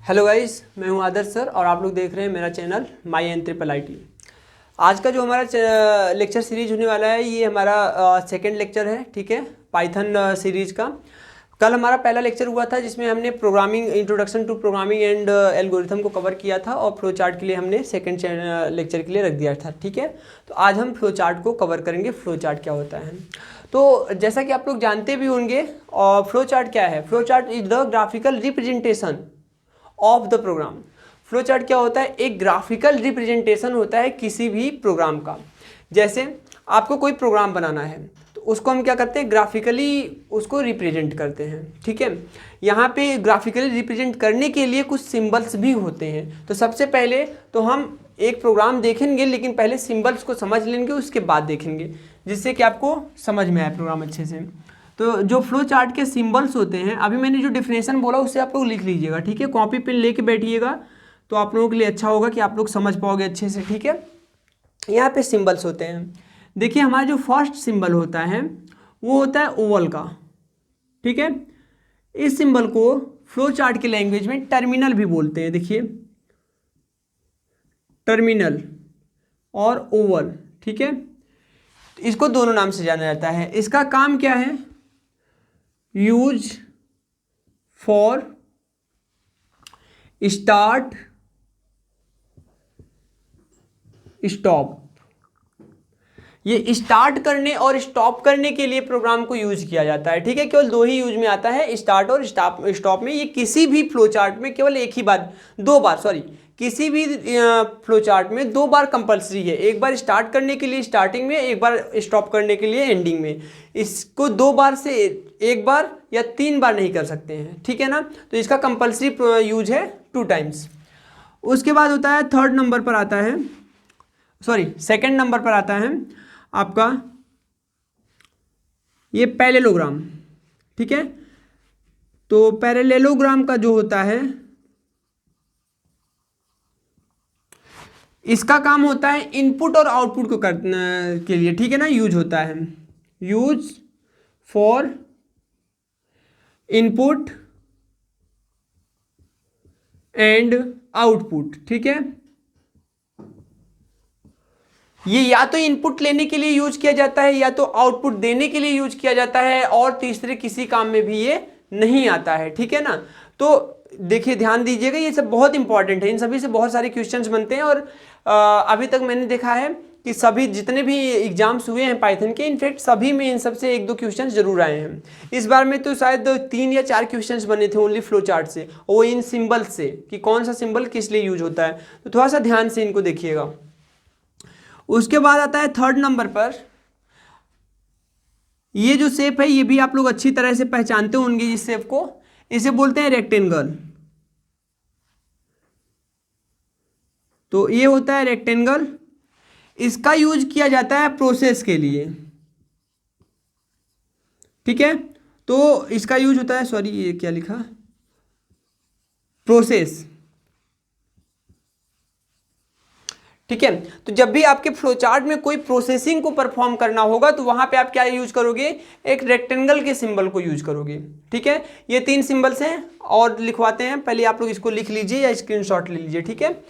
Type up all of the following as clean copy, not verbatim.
Hello guys, मैं हूं आदर्श sir और आप लोग देख रहे हैं मेरा channel my N triple I T. आज का जो हमारा लेक्चर सीरीज होने वाला है ये हमारा सेकंड लेक्चर है, ठीक है, पाइथन सीरीज का। कल हमारा पहला लेक्चर हुआ था जिसमें हमने programming introduction to programming and algorithm को कवर किया था और फ्लो चार्ट के लिए हमने सेकंड लेक्चर के लिए रख दिया था, ठीक है। तो आज हम फ्लो चार्ट को कवर करेंगे, फ्लो चार्ट क्या होता है। तो जैसा कि आप लोग जानते भी होंगे, और फ्लो चार्ट क्या है? Flow chart is the graphical representation of the program. Flow chart क्या होता है? एक ग्राफिकल रिप्रेजेंटेशन होता है किसी भी प्रोग्राम का। जैसे आपको कोई प्रोग्राम बनाना है तो उसको हम क्या करते हैं, ग्राफिकली उसको रिप्रेजेंट करते हैं, ठीक है। यहाँ पे ग्राफिकली रिप्रेजेंट करने के लिए कुछ सिंबल्स भी होते हैं। तो सबसे पहले तो हम एक प्रोग्राम देखेंगे, लेकिन पहले सिंबल्स को समझ लेंगे, उसके बाद देखेंगे, जिससे कि आपको समझ में आए प्रोग्राम अच्छे से। तो जो फ्लो चार्ट के सिंबल्स होते हैं, अभी मैंने जो डेफिनेशन बोला उससे आप लोग लिख लीजिएगा, ठीक है। कॉपी पेन लेके बैठिएगा तो आप लोगों के लिए अच्छा होगा कि आप लोग समझ पाओगे अच्छे से, ठीक है। यहाँ पे सिंबल्स होते हैं। देखिए, हमारा जो फर्स्ट सिंबल होता है वो होता है ओवल का, ठीक है। इस सिंबल को फ्लो चार्ट के लैंग्वेज में टर्मिनल भी बोलते हैं। देखिए, टर्मिनल और ओवल, ठीक है। इसको दोनों नाम से जाना जाता है। इसका काम क्या है? Use for start stop. ये स्टार्ट करने और स्टॉप करने के लिए प्रोग्राम को यूज किया जाता है, ठीक है। केवल दो ही यूज में आता है, स्टार्ट और स्टॉप में। ये किसी भी फ्लो चार्ट में केवल एक ही बार, दो बार, सॉरी, किसी भी फ्लो चार्ट में दो बार कंपलसरी है। एक बार स्टार्ट करने के लिए स्टार्टिंग में, एक बार स्टॉप करने के लिए एंडिंग में। इसको दो बार से एक बार या तीन बार नहीं कर सकते हैं, ठीक है ना। तो इसका कंपलसरी यूज है 2 टाइम्स। उसके बाद होता है थर्ड नंबर पर आता है, सॉरी सेकंड नंबर पर आता है आपका ये पैरेललोग्राम, ठीक है। तो पैरेललोग्राम का जो होता है, इसका काम होता है इनपुट और आउटपुट को करने के लिए, ठीक है ना, यूज होता है। Use for input and output, ठीक है। ये या तो इनपुट लेने के लिए यूज किया जाता है या तो आउटपुट देने के लिए यूज किया जाता है, और तीसरे किसी काम में भी ये नहीं आता है, ठीक है ना। तो देखिए, ध्यान दीजिएगा, ये सब बहुत इंपॉर्टेंट है। इन सभी से बहुत सारे क्वेश्चंस बनते हैं, और अभी तक मैंने देखा है कि सभी जितने भी एग्जाम्स हुए हैं पाइथन के, इनफैक्ट सभी में इन सब से एक दो क्वेश्चन जरूर आए हैं। इस बार में तो शायद 3 या 4 क्वेश्चन बने थे ओनली फ्लो चार्ट से, वो इन सिंबल से, कि कौन सा सिंबल किस लिए यूज होता है। तो थोड़ा सा ध्यान से इनको देखिएगा। उसके बाद आता है थर्ड नंबर पर, ये जो शेप है ये भी आप लोग अच्छी तरह से पहचानते होंगे इस शेप को। इसे बोलते हैं रेक्टेंगल। तो ये होता है रेक्टेंगल। इसका यूज किया जाता है प्रोसेस के लिए, ठीक है। तो इसका यूज होता है, सॉरी ये क्या लिखा, प्रोसेस, ठीक है। तो जब भी आपके फ्लो चार्ट में कोई प्रोसेसिंग को परफॉर्म करना होगा तो वहां पे आप क्या यूज करोगे? एक रेक्टेंगल के सिंबल को यूज करोगे, ठीक है। ये 3 सिंबल्स हैं और लिखवाते हैं, पहले आप लोग इसको लिख लीजिए या स्क्रीनशॉट ले लीजिए, ठीक है।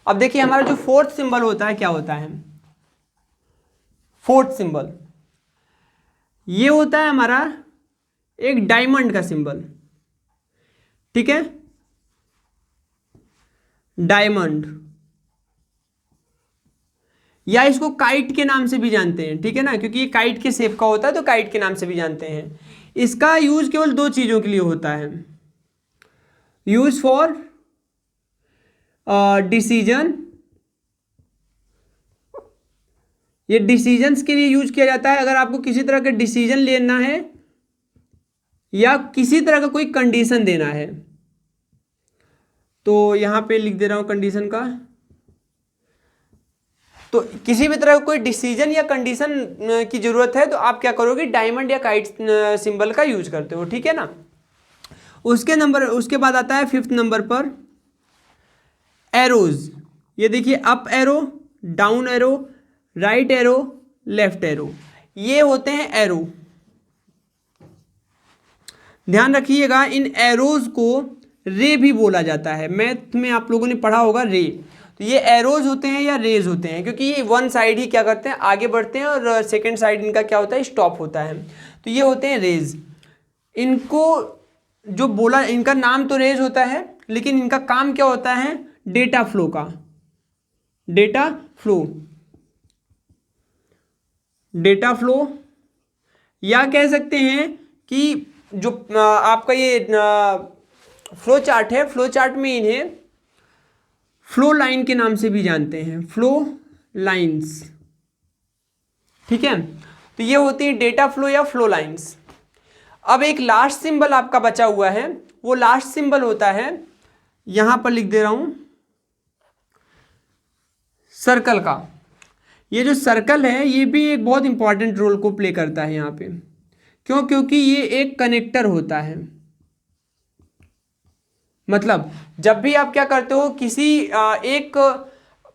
अब देखिए, हमारा जो फोर्थ सिंबल होता है क्या होता है? फोर्थ सिंबल ये होता है हमारा एक डायमंड का सिंबल, ठीक है। डायमंड, या इसको काइट के नाम से भी जानते हैं, ठीक है ना, क्योंकि ये काइट के शेप का होता है तो काइट के नाम से भी जानते हैं। इसका यूज केवल 2 चीजों के लिए होता है। यूज फॉर डिसीजन, ये डिसीजंस के लिए यूज किया जाता है। अगर आपको किसी तरह का डिसीजन लेना है या किसी तरह का कोई कंडीशन देना है, तो यहां पे लिख दे रहा हूं कंडीशन का। तो किसी भी तरह का कोई डिसीजन या कंडीशन की जरूरत है तो आप क्या करोगे? डायमंड या काइट सिंबल का यूज करते हो, ठीक है ना। उसके बाद आता है 5th नंबर पर एरोज। ये देखिए, up arrow, down arrow, right arrow, left arrow, ये होते हैं एरो। ध्यान रखिएगा इन एरोज को रे भी बोला जाता है, मैथ में आप लोगों ने पढ़ा होगा रे। तो ये एरोज होते हैं या रेज होते हैं, क्योंकि ये वन साइड ही क्या करते हैं, आगे बढ़ते हैं, और सेकंड साइड इनका क्या होता है, स्टॉप होता है। तो ये होते हैं रेज। इनको जो बोला, इनका नाम तो रेज होता है, लेकिन इनका काम क्या होता है, डेटा फ्लो का, डेटा फ्लो, डेटा फ्लो, या कह सकते हैं कि जो आपका ये फ्लो चार्ट है, फ्लो चार्ट में इन्हें फ्लो लाइन के नाम से भी जानते हैं, फ्लो लाइंस। ठीक है, तो ये होती है डेटा फ्लो या फ्लो लाइंस। अब एक लास्ट सिंबल आपका बचा हुआ है, वो लास्ट सिंबल होता है, यहां पर लिख दे रहा हूं, सर्कल का। ये जो सर्कल है ये भी एक बहुत इंपॉर्टेंट रोल को प्ले करता है यहाँ पे। क्यों? क्योंकि ये एक कनेक्टर होता है। मतलब जब भी आप क्या करते हो, किसी एक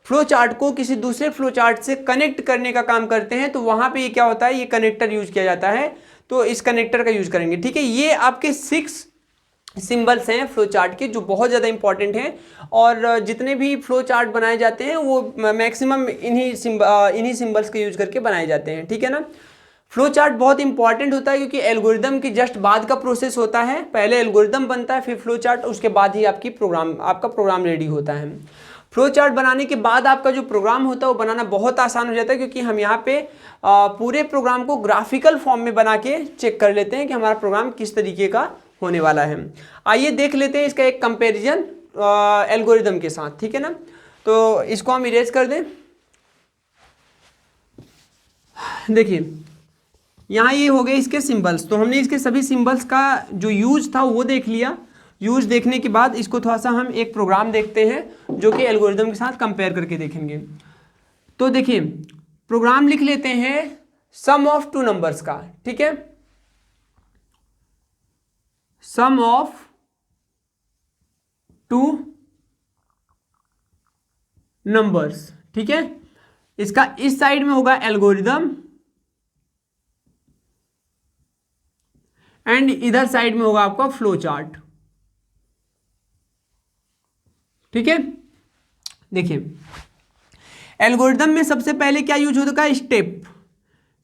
फ्लो चार्ट को किसी दूसरे फ्लो चार्ट से कनेक्ट करने का काम करते हैं, तो वहां पे ये क्या होता है, ये कनेक्टर यूज किया जाता है। तो इस कनेक्टर का यूज करेंगे। ठीक है, ये आपके 6 सिंबल्स हैं फ्लो चार्ट के, जो बहुत ज़्यादा इंपॉर्टेंट हैं, और जितने भी फ्लो चार्ट बनाए जाते हैं वो मैक्सिमम इन्हीं सिंबल्स के यूज करके बनाए जाते हैं। ठीक है ना। फ्लो चार्ट बहुत इंपॉर्टेंट होता है, क्योंकि एल्गोरिदम के जस्ट बाद का प्रोसेस होता है। पहले एल्गोरिदम बनता है, फिर फ्लो चार्ट, उसके बाद ही आपका प्रोग्राम रेडी होता है। फ्लो चार्ट बनाने के बाद आपका जो प्रोग्राम होता है वो बनाना बहुत आसान हो जाता है, क्योंकि हम यहाँ पे पूरे प्रोग्राम को ग्राफिकल फॉर्म में बना के चेक कर लेते हैं कि हमारा प्रोग्राम किस तरीके का होने वाला है। आइए देख लेते हैं इसका एक कंपैरिजन एल्गोरिदम के साथ। ठीक है ना, तो इसको हम इरेज कर दें। देखिए यहाँ ये हो गए इसके सिंबल्स, तो हमने इसके सभी सिंबल्स का जो यूज था वो देख लिया। यूज देखने के बाद इसको थोड़ा सा हम एक प्रोग्राम देखते हैं जो कि एल्गोरिदम के साथ कंपेयर करके देखेंगे। तो देखिए प्रोग्राम लिख लेते हैं सम ऑफ 2 नंबर्स का। ठीक है, सम ऑफ 2 नंबर्स। ठीक है, इसका इस साइड में होगा एल्गोरिदम एंड इधर साइड में होगा आपका फ्लो चार्ट। ठीक है, देखिए एल्गोरिदम में सबसे पहले क्या यूज होता है, स्टेप,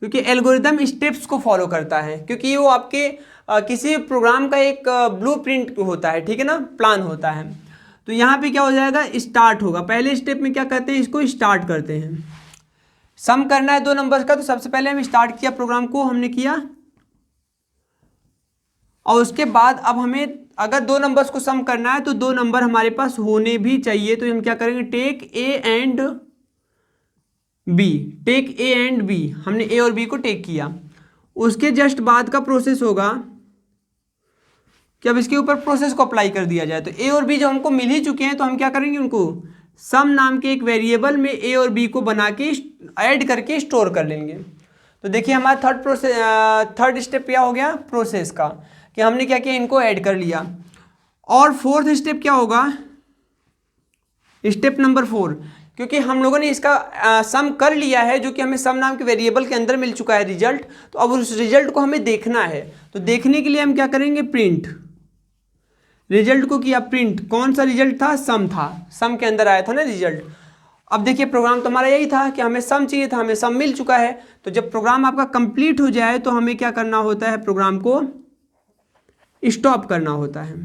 क्योंकि एल्गोरिदम स्टेप्स को फॉलो करता है, क्योंकि वो आपके किसी प्रोग्राम का एक ब्लूप्रिंट होता है। ठीक है ना, प्लान होता है। तो यहाँ पे क्या हो जाएगा, स्टार्ट होगा। पहले स्टेप में क्या करते हैं, इसको स्टार्ट करते हैं। सम करना है 2 नंबर्स का, तो सबसे पहले हम स्टार्ट किया, प्रोग्राम को हमने किया, और उसके बाद अब हमें अगर 2 नंबर्स को सम करना है तो 2 नंबर हमारे पास होने भी चाहिए। तो हम क्या करेंगे, take A and B, take A and B, हमने ए और बी को टेक किया। उसके जस्ट बाद का प्रोसेस होगा कि अब इसके ऊपर प्रोसेस को अप्लाई कर दिया जाए। तो ए और बी जब हमको मिल ही चुके हैं, तो हम क्या करेंगे, उनको सम नाम के एक वेरिएबल में ए और बी को बना के ऐड करके स्टोर कर लेंगे। तो देखिए हमारा थर्ड स्टेप क्या हो गया, प्रोसेस का, कि हमने क्या किया, इनको ऐड कर लिया। और 4th स्टेप क्या होगा, स्टेप नंबर 4, क्योंकि हम लोगों ने इसका सम कर लिया है, जो कि हमें सम नाम के वेरिएबल के अंदर मिल चुका है रिजल्ट। तो अब उस रिजल्ट को हमें देखना है। तो देखने के लिए हम क्या करेंगे, प्रिंट, रिजल्ट को किया प्रिंट। कौन सा रिजल्ट था, सम था, सम के अंदर आया था ना रिजल्ट। अब देखिए प्रोग्राम तो हमारा यही था कि हमें सम चाहिए था, हमें सम मिल चुका है। तो जब प्रोग्राम आपका कंप्लीट हो जाए तो हमें क्या करना होता है, प्रोग्राम को स्टॉप करना होता है।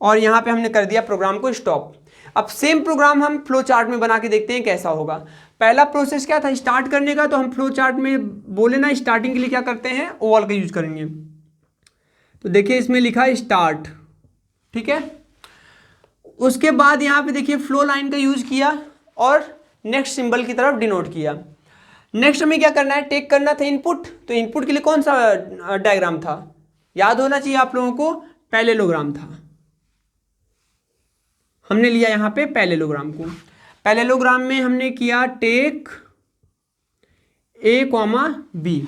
और यहाँ पे हमने कर दिया प्रोग्राम को स्टॉप। अब सेम प्रोग्राम हम फ्लो चार्ट में बना के देखते हैं कैसा होगा। पहला प्रोसेस क्या था, स्टार्ट करने का, तो हम फ्लो चार्ट में बोले ना स्टार्टिंग के लिए क्या करते हैं, ओवल का यूज करेंगे। तो देखिए इसमें लिखा है स्टार्ट। ठीक है, उसके बाद यहाँ पे देखिए फ्लो लाइन का यूज किया और नेक्स्ट सिंबल की तरफ डिनोट किया। नेक्स्ट हमें क्या करना है, टेक करना था इनपुट। तो इनपुट के लिए कौन सा डायग्राम था, याद होना चाहिए आप लोगों को, पैरेललोग्राम था। हमने लिया यहाँ पे पैरेललोग्राम को। पैरेललोग्राम में हमने किया टेक ए कॉमा बी।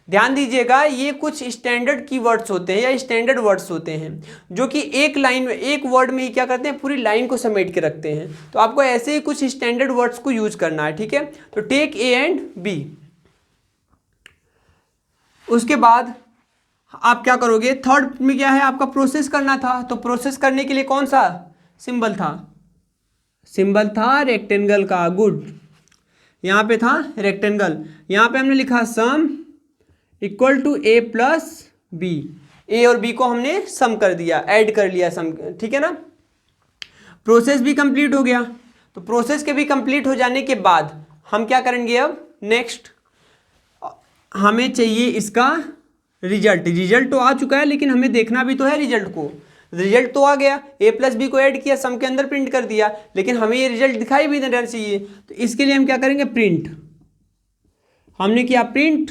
ध्यान दीजिएगा, ये कुछ स्टैंडर्ड कीवर्ड्स होते हैं या स्टैंडर्ड वर्ड्स होते हैं जो कि एक लाइन में, एक वर्ड में ही क्या करते हैं, पूरी लाइन को समेट के रखते हैं। तो आपको ऐसे ही कुछ स्टैंडर्ड वर्ड्स को यूज करना है, ठीक है। तो टेक ए एंड बी। उसके बाद आप क्या करोगे, थर्ड में क्या है आपका, प्रोसेस करना था। तो प्रोसेस करने के लिए कौन सा सिंबल था, सिंबल था रेक्टेंगल का, गुड। यहाँ पे था रेक्टेंगल, यहाँ पे हमने लिखा sum equal to A plus B. A और बी को हमने सम कर दिया, ऐड कर लिया सम, ठीक है ना। प्रोसेस भी कंप्लीट हो गया। तो प्रोसेस के भी कंप्लीट हो जाने के बाद हम क्या करेंगे, अब नेक्स्ट हमें चाहिए इसका रिजल्ट। रिजल्ट तो आ चुका है लेकिन हमें देखना भी तो है रिजल्ट को। रिजल्ट तो आ गया, ए प्लस बी को ऐड किया, सम के अंदर प्रिंट कर दिया, लेकिन हमें ये रिजल्ट दिखाई भी देना चाहिए। तो इसके लिए हम क्या करेंगे, प्रिंट। हमने किया प्रिंट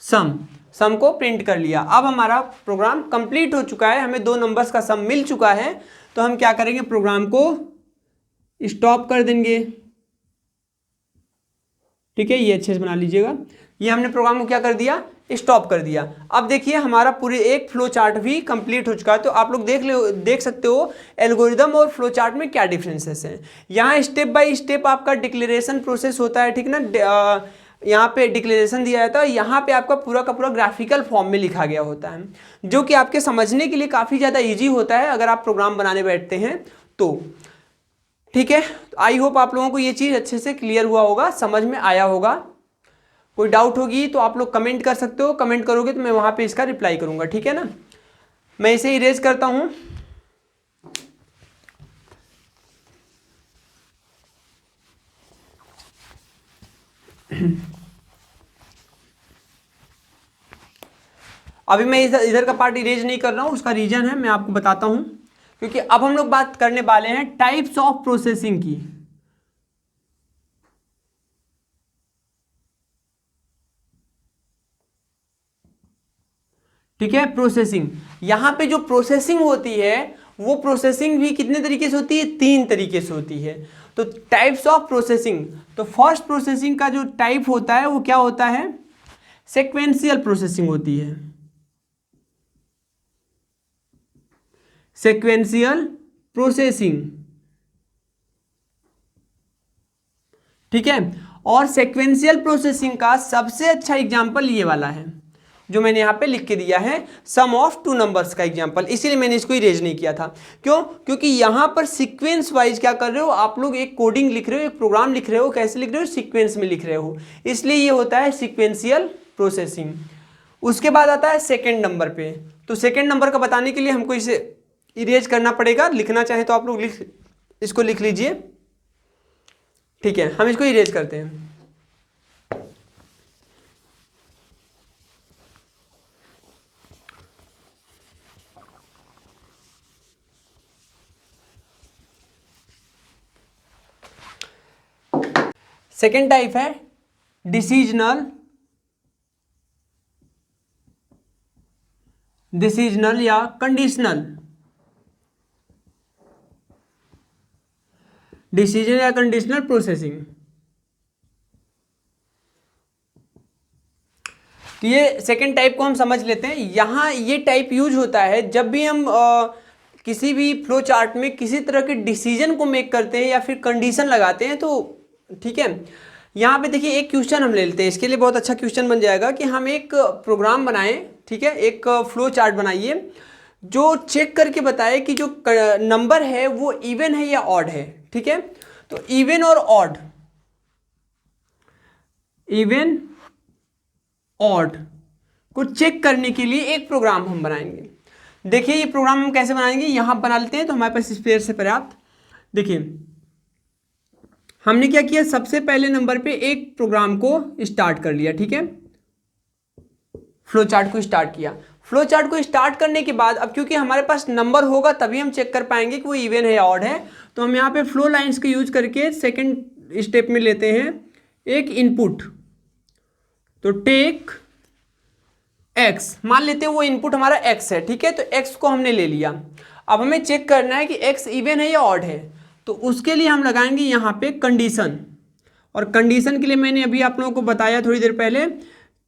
सम, सम को प्रिंट कर लिया। अब हमारा प्रोग्राम कंप्लीट हो चुका है, हमें दो नंबर्स का सम मिल चुका है। तो हम क्या करेंगे, प्रोग्राम को स्टॉप कर देंगे, ठीक है। ये अच्छे से बना लीजिएगा, ये हमने प्रोग्राम को क्या कर दिया, स्टॉप कर दिया। अब देखिए हमारा पूरे एक फ्लो चार्ट भी कंप्लीट हो चुका है। तो आप लोग देख सकते हो एल्गोरिदम और फ्लो चार्ट में क्या डिफरेंसेस हैं। यहाँ स्टेप बाय स्टेप आपका डिक्लेरेशन प्रोसेस होता है, ठीक ना। यहाँ पे डिक्लेरेशन दिया जाता है, यहाँ पे आपका पूरा का पूरा ग्राफिकल फॉर्म में लिखा गया होता है, जो कि आपके समझने के लिए काफ़ी ज़्यादा ईजी होता है अगर आप प्रोग्राम बनाने बैठते हैं तो, ठीक है। आई होप आप लोगों को ये चीज़ अच्छे से क्लियर हुआ होगा, समझ में आया होगा। कोई डाउट होगी तो आप लोग कमेंट कर सकते हो, कमेंट करोगे तो मैं वहाँ पे इसका रिप्लाई करूँगा, ठीक है ना। मैं इसे इरेज करता हूँ। अभी मैं इधर का पार्ट इरेज नहीं कर रहा हूँ, उसका रीजन है मैं आपको बताता हूँ, क्योंकि अब हम लोग बात करने वाले हैं टाइप्स ऑफ प्रोसेसिंग की। ठीक है, प्रोसेसिंग। यहां पे जो प्रोसेसिंग होती है वो प्रोसेसिंग भी कितने तरीके से होती है, 3 तरीके से होती है। तो टाइप्स ऑफ प्रोसेसिंग, तो फर्स्ट प्रोसेसिंग का जो टाइप होता है वो क्या होता है, सीक्वेंशियल प्रोसेसिंग होती है। सीक्वेंशियल प्रोसेसिंग, ठीक है। और सीक्वेंशियल प्रोसेसिंग का सबसे अच्छा एग्जांपल ये वाला है जो मैंने यहाँ पे लिख के दिया है, सम ऑफ 2 नंबर्स का एग्जांपल। इसीलिए मैंने इसको इरेज नहीं किया था। क्यों, क्योंकि यहाँ पर सीक्वेंस वाइज क्या कर रहे हो आप लोग, एक कोडिंग लिख रहे हो, एक प्रोग्राम लिख रहे हो, कैसे लिख रहे हो, सीक्वेंस में लिख रहे हो, इसलिए ये होता है सीक्वेंशियल प्रोसेसिंग। उसके बाद आता है सेकेंड नंबर पे। तो सेकेंड नंबर का बताने के लिए हमको इसे इरेज करना पड़ेगा। लिखना चाहे तो आप लोग इसको लिख लीजिए, ठीक है। हम इसको इरेज करते हैं। सेकेंड टाइप है डिसीजनल, डिसीजनल या कंडीशनल। डिसीजन या कंडीशनल प्रोसेसिंग। तो ये सेकेंड टाइप को हम समझ लेते हैं। यहाँ ये टाइप यूज होता है जब भी हम किसी भी फ्लो चार्ट में किसी तरह के डिसीजन को मेक करते हैं या फिर कंडीशन लगाते हैं, तो ठीक है। यहाँ पे देखिए एक क्वेश्चन हम ले लेते हैं, इसके लिए बहुत अच्छा क्वेश्चन बन जाएगा कि हम एक प्रोग्राम बनाएं, ठीक है, एक फ्लो चार्ट बनाइए जो चेक करके बताए कि जो नंबर है वो इवन है या ऑड है, ठीक है। तो इवन और ऑड, इवन ऑड को चेक करने के लिए एक प्रोग्राम हम बनाएंगे। देखिए ये प्रोग्राम हम कैसे बनाएंगे, यहां बना लेते हैं तो हमारे पास स्पेयर से पर्याप्त। देखिए हमने क्या किया, सबसे पहले नंबर पे एक प्रोग्राम को स्टार्ट कर लिया, ठीक है, फ्लो चार्ट को स्टार्ट किया। फ्लो चार्ट को स्टार्ट करने के बाद अब क्योंकि हमारे पास नंबर होगा तभी हम चेक कर पाएंगे कि वो इवन है या ऑड है, तो हम यहाँ पे फ्लो लाइंस का यूज करके सेकंड स्टेप में लेते हैं एक इनपुट। तो टेक एक्स, मान लेते हैं वो इनपुट हमारा एक्स है, ठीक है। तो एक्स को हमने ले लिया। अब हमें चेक करना है कि एक्स इवन है या ऑड है, तो उसके लिए हम लगाएंगे यहाँ पे कंडीशन। और कंडीशन के लिए मैंने अभी आप लोगों को बताया थोड़ी देर पहले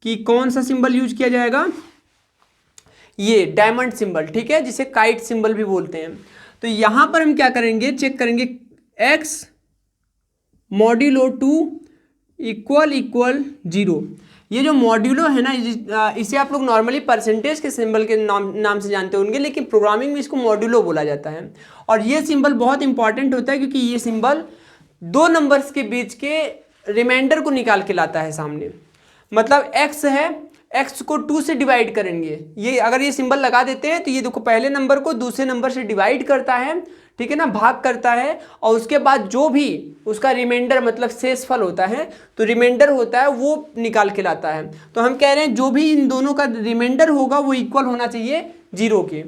कि कौन सा सिंबल यूज किया जाएगा, ये डायमंड सिंबल, ठीक है, जिसे काइट सिंबल भी बोलते हैं। तो यहां पर हम क्या करेंगे, चेक करेंगे x मॉड्यूलो 2 इक्वल 0। ये जो मॉड्यूलो है ना, इसे आप लोग नॉर्मली परसेंटेज के सिंबल के नाम से जानते होंगे, लेकिन प्रोग्रामिंग में इसको मॉड्यूलो बोला जाता है। और ये सिंबल बहुत इंपॉर्टेंट होता है क्योंकि ये सिंबल दो नंबर्स के बीच के रिमाइंडर को निकाल के लाता है सामने। मतलब x है, x को 2 से डिवाइड करेंगे, ये अगर ये सिंबल लगा देते हैं तो ये देखो पहले नंबर को दूसरे नंबर से डिवाइड करता है, ठीक है ना, भाग करता है, और उसके बाद जो भी उसका रिमाइंडर मतलब शेषफल होता है, तो रिमाइंडर होता है वो निकाल के लाता है। तो हम कह रहे हैं जो भी इन दोनों का रिमाइंडर होगा वो इक्वल होना चाहिए 0 के।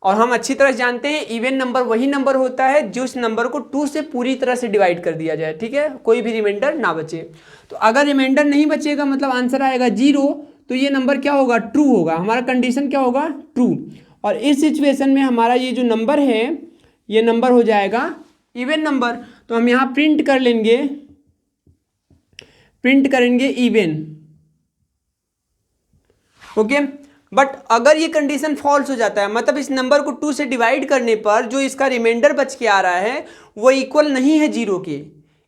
और हम अच्छी तरह जानते हैं इवन नंबर वही नंबर होता है जिस नंबर को 2 से पूरी तरह से डिवाइड कर दिया जाए, ठीक है, कोई भी रिमाइंडर ना बचे। तो अगर रिमाइंडर नहीं बचेगा मतलब आंसर आएगा 0, तो ये नंबर क्या होगा, ट्रू होगा, हमारा कंडीशन क्या होगा, ट्रू। और इस सिचुएशन में हमारा ये जो नंबर है ये नंबर हो जाएगा इवन नंबर। तो हम यहाँ प्रिंट करेंगे इवन, ओके। बट अगर ये कंडीशन फॉल्स हो जाता है, मतलब इस नंबर को 2 से डिवाइड करने पर जो इसका रिमाइंडर बच के आ रहा है वो इक्वल नहीं है 0 के,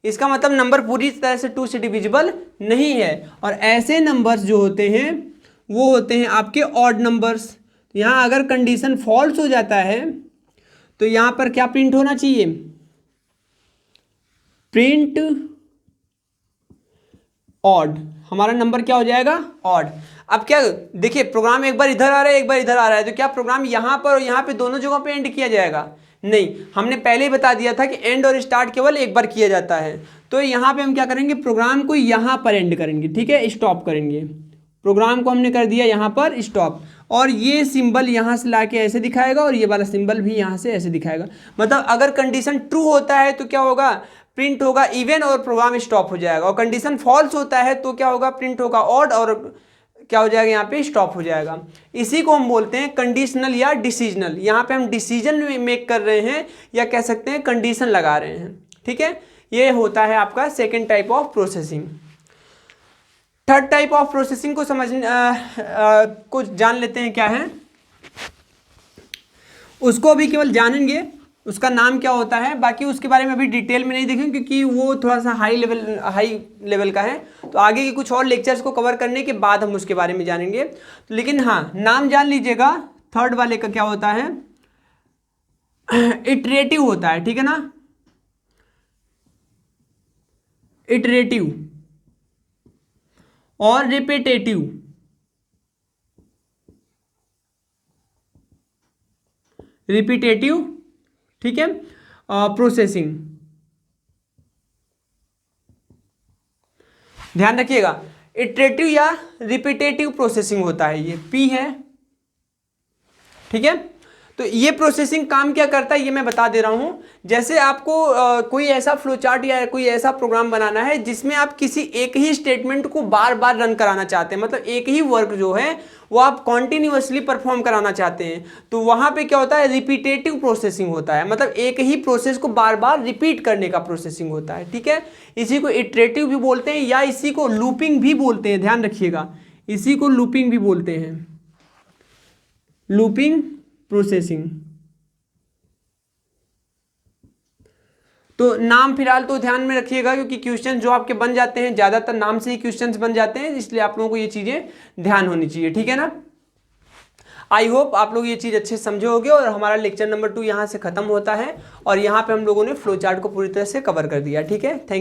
इसका मतलब नंबर पूरी तरह से 2 से डिविजिबल नहीं है। और ऐसे नंबर्स जो होते हैं वो होते हैं आपके ऑड नंबर्स। यहाँ अगर कंडीशन फॉल्स हो जाता है तो यहाँ पर क्या प्रिंट होना चाहिए, प्रिंट ऑड, हमारा नंबर क्या हो जाएगा, ऑड। अब क्या देखिए, प्रोग्राम एक बार इधर आ रहा है एक बार इधर आ रहा है, तो क्या प्रोग्राम यहाँ पर और यहाँ पे दोनों जगहों पे एंड किया जाएगा, नहीं, हमने पहले ही बता दिया था कि एंड और स्टार्ट केवल एक बार किया जाता है। तो यहाँ पे हम क्या करेंगे, प्रोग्राम को यहाँ पर एंड करेंगे, ठीक है, स्टॉप करेंगे, प्रोग्राम को हमने कर दिया यहाँ पर स्टॉप, और ये सिंबल यहाँ से लाके ऐसे दिखाएगा और ये वाला सिंबल भी यहाँ से ऐसे दिखाएगा। मतलब अगर कंडीशन ट्रू होता है तो क्या होगा, प्रिंट होगा इवन और प्रोग्राम स्टॉप हो जाएगा, और कंडीशन फॉल्स होता है तो क्या होगा, प्रिंट होगा ऑड और क्या हो जाएगा, यहाँ पे स्टॉप हो जाएगा। इसी को हम बोलते हैं कंडीशनल या डिसीजनल। यहाँ पे हम डिसीजन मेक कर रहे हैं या कह सकते हैं कंडीशन लगा रहे हैं, ठीक है। ये होता है आपका second type of processing. Third type of processing को को जान लेते हैं क्या है, उसको भी केवल जानेंगे, उसका नाम क्या होता है, बाकी उसके बारे में अभी डिटेल में नहीं देखेंगे क्योंकि वो थोड़ा सा हाई लेवल का है। तो आगे के कुछ और लेक्चर्स को कवर करने के बाद हम उसके बारे में जानेंगे। तो लेकिन हाँ, नाम जान लीजिएगा, थर्ड वाले का क्या होता है, इटरेटिव होता है, ठीक है ना, इटरेटिव और रिपीटेटिव। ठीक है, प्रोसेसिंग ध्यान रखिएगा, इटरेटिव या रिपीटेटिव प्रोसेसिंग होता है, ये पी है, ठीक है। तो ये प्रोसेसिंग काम क्या करता है ये मैं बता दे रहा हूं। जैसे आपको कोई ऐसा फ्लो चार्ट या कोई ऐसा प्रोग्राम बनाना है जिसमें आप किसी एक ही स्टेटमेंट को बार बार रन कराना चाहते हैं, मतलब एक ही वर्क जो है वो आप कॉन्टिन्यूअसली परफॉर्म कराना चाहते हैं, तो वहां पे क्या होता है, रिपीटेटिव प्रोसेसिंग होता है, मतलब एक ही प्रोसेस को बार बार रिपीट करने का प्रोसेसिंग होता है, ठीक है। इसी को इटरेटिव भी बोलते हैं या इसी को लूपिंग भी बोलते हैं, ध्यान रखिएगा, इसी को लूपिंग भी बोलते हैं, लूपिंग प्रोसेसिंग। तो नाम फिलहाल तो ध्यान में रखिएगा क्योंकि क्वेश्चन जो आपके बन जाते हैं ज्यादातर नाम से ही क्वेश्चंस बन जाते हैं, इसलिए आप लोगों को ये चीजें ध्यान होनी चाहिए, ठीक है ना। आई होप आप लोग ये चीज अच्छे से समझे होंगे। और हमारा लेक्चर नंबर 2 यहाँ से खत्म होता है और यहाँ पे हम लोगों ने फ्लो चार्ट को पूरी तरह से कवर कर दिया, ठीक है। थैंक